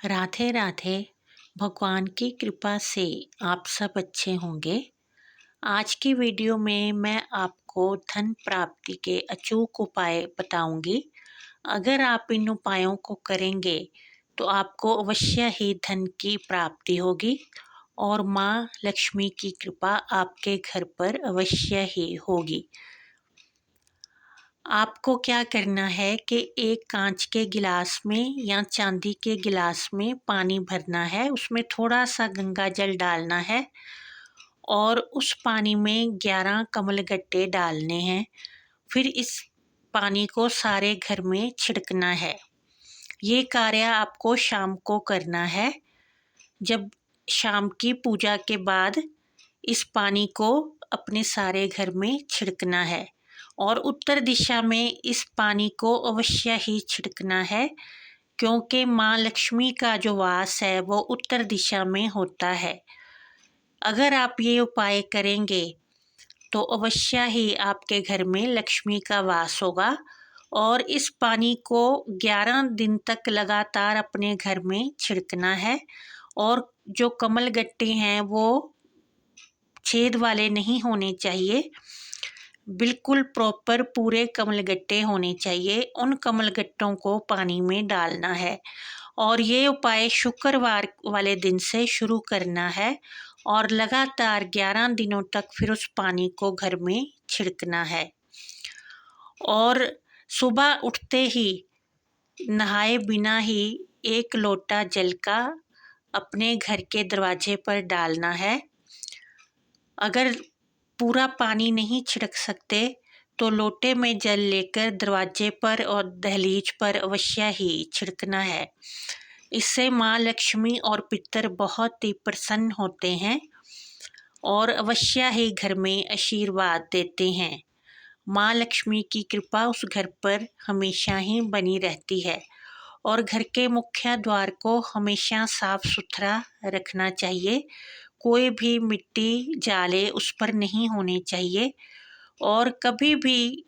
राधे राधे। भगवान की कृपा से आप सब अच्छे होंगे। आज की वीडियो में मैं आपको धन प्राप्ति के अचूक उपाय बताऊंगी। अगर आप इन उपायों को करेंगे तो आपको अवश्य ही धन की प्राप्ति होगी और माँ लक्ष्मी की कृपा आपके घर पर अवश्य ही होगी। आपको क्या करना है कि एक कांच के गिलास में या चांदी के गिलास में पानी भरना है, उसमें थोड़ा सा गंगा जल डालना है और उस पानी में 11 कमलगट्टे डालने हैं। फिर इस पानी को सारे घर में छिड़कना है। ये कार्य आपको शाम को करना है। जब शाम की पूजा के बाद इस पानी को अपने सारे घर में छिड़कना है और उत्तर दिशा में इस पानी को अवश्य ही छिड़कना है, क्योंकि माँ लक्ष्मी का जो वास है वो उत्तर दिशा में होता है। अगर आप ये उपाय करेंगे तो अवश्य ही आपके घर में लक्ष्मी का वास होगा। और इस पानी को 11 दिन तक लगातार अपने घर में छिड़कना है। और जो कमलगट्टे हैं वो छेद वाले नहीं होने चाहिए, बिल्कुल प्रॉपर पूरे कमलगट्टे होने चाहिए। उन कमलगट्टों को पानी में डालना है और ये उपाय शुक्रवार वाले दिन से शुरू करना है और लगातार 11 दिनों तक फिर उस पानी को घर में छिड़कना है। और सुबह उठते ही नहाए बिना ही 1 लोटा जल का अपने घर के दरवाजे पर डालना है। अगर पूरा पानी नहीं छिड़क सकते तो लोटे में जल लेकर दरवाजे पर और दहलीज पर अवश्य ही छिड़कना है। इससे माँ लक्ष्मी और पितर बहुत ही प्रसन्न होते हैं और अवश्य ही घर में आशीर्वाद देते हैं। माँ लक्ष्मी की कृपा उस घर पर हमेशा ही बनी रहती है। और घर के मुख्य द्वार को हमेशा साफ सुथरा रखना चाहिए। कोई भी मिट्टी जाले उस पर नहीं होने चाहिए और कभी भी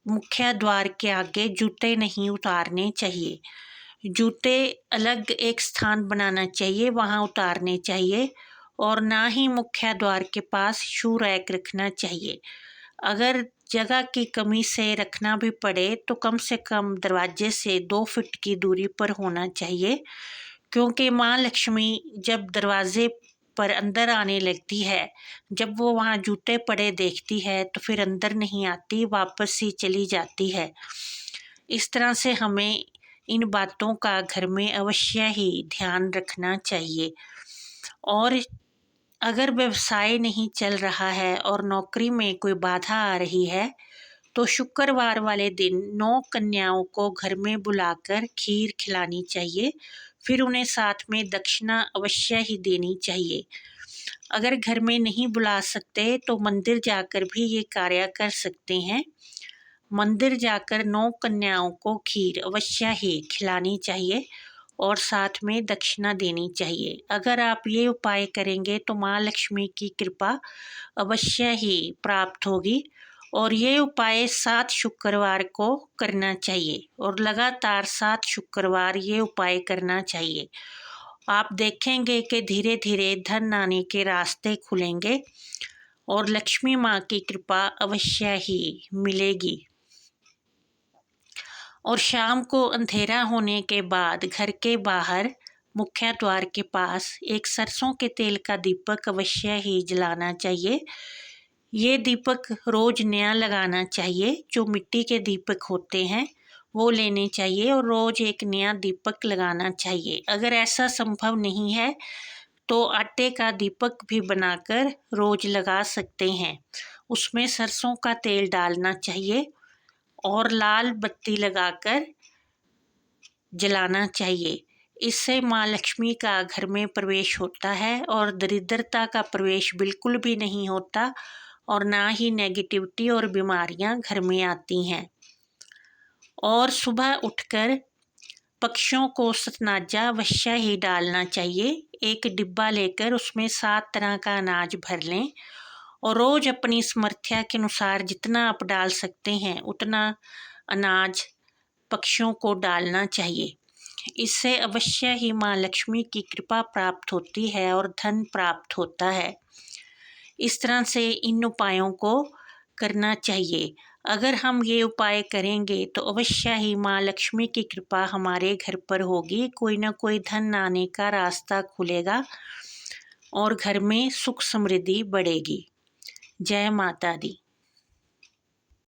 मुख्य द्वार के आगे जूते नहीं उतारने चाहिए। जूते अलग एक स्थान बनाना चाहिए, वहाँ उतारने चाहिए। और ना ही मुख्य द्वार के पास शू रैक रखना चाहिए। अगर जगह की कमी से रखना भी पड़े तो कम से कम दरवाजे से 2 फीट की दूरी पर होना चाहिए, क्योंकि माँ लक्ष्मी जब दरवाजे पर अंदर आने लगती है, जब वो वहाँ जूते पड़े देखती है तो फिर अंदर नहीं आती, वापस ही चली जाती है। इस तरह से हमें इन बातों का घर में अवश्य ही ध्यान रखना चाहिए। और अगर व्यवसाय नहीं चल रहा है और नौकरी में कोई बाधा आ रही है तो शुक्रवार वाले दिन 9 कन्याओं को घर में बुलाकर खीर खिलानी चाहिए। फिर उन्हें साथ में दक्षिणा अवश्य ही देनी चाहिए। अगर घर में नहीं बुला सकते तो मंदिर जाकर भी ये कार्य कर सकते हैं। मंदिर जाकर 9 कन्याओं को खीर अवश्य ही खिलानी चाहिए और साथ में दक्षिणा देनी चाहिए। अगर आप ये उपाय करेंगे तो माँ लक्ष्मी की कृपा अवश्य ही प्राप्त होगी। और ये उपाय 7 शुक्रवार को करना चाहिए और लगातार 7 शुक्रवार ये उपाय करना चाहिए। आप देखेंगे कि धीरे धीरे धन आने के रास्ते खुलेंगे और लक्ष्मी माँ की कृपा अवश्य ही मिलेगी। और शाम को अंधेरा होने के बाद घर के बाहर मुख्य द्वार के पास एक सरसों के तेल का दीपक अवश्य ही जलाना चाहिए। ये दीपक रोज नया लगाना चाहिए। जो मिट्टी के दीपक होते हैं वो लेने चाहिए और रोज एक नया दीपक लगाना चाहिए। अगर ऐसा संभव नहीं है तो आटे का दीपक भी बनाकर रोज लगा सकते हैं। उसमें सरसों का तेल डालना चाहिए और लाल बत्ती लगाकर जलाना चाहिए। इससे माँ लक्ष्मी का घर में प्रवेश होता है और दरिद्रता का प्रवेश बिल्कुल भी नहीं होता और ना ही नेगेटिविटी और बीमारियां घर में आती हैं। और सुबह उठकर पक्षियों को सतनाजा अवश्य ही डालना चाहिए। एक डिब्बा लेकर उसमें 7 तरह का अनाज भर लें और रोज़ अपनी सामर्थ्य के अनुसार जितना आप डाल सकते हैं उतना अनाज पक्षियों को डालना चाहिए। इससे अवश्य ही माँ लक्ष्मी की कृपा प्राप्त होती है और धन प्राप्त होता है। इस तरह से इन उपायों को करना चाहिए। अगर हम ये उपाय करेंगे तो अवश्य ही माँ लक्ष्मी की कृपा हमारे घर पर होगी, कोई ना कोई धन आने का रास्ता खुलेगा और घर में सुख समृद्धि बढ़ेगी। जय माता दी।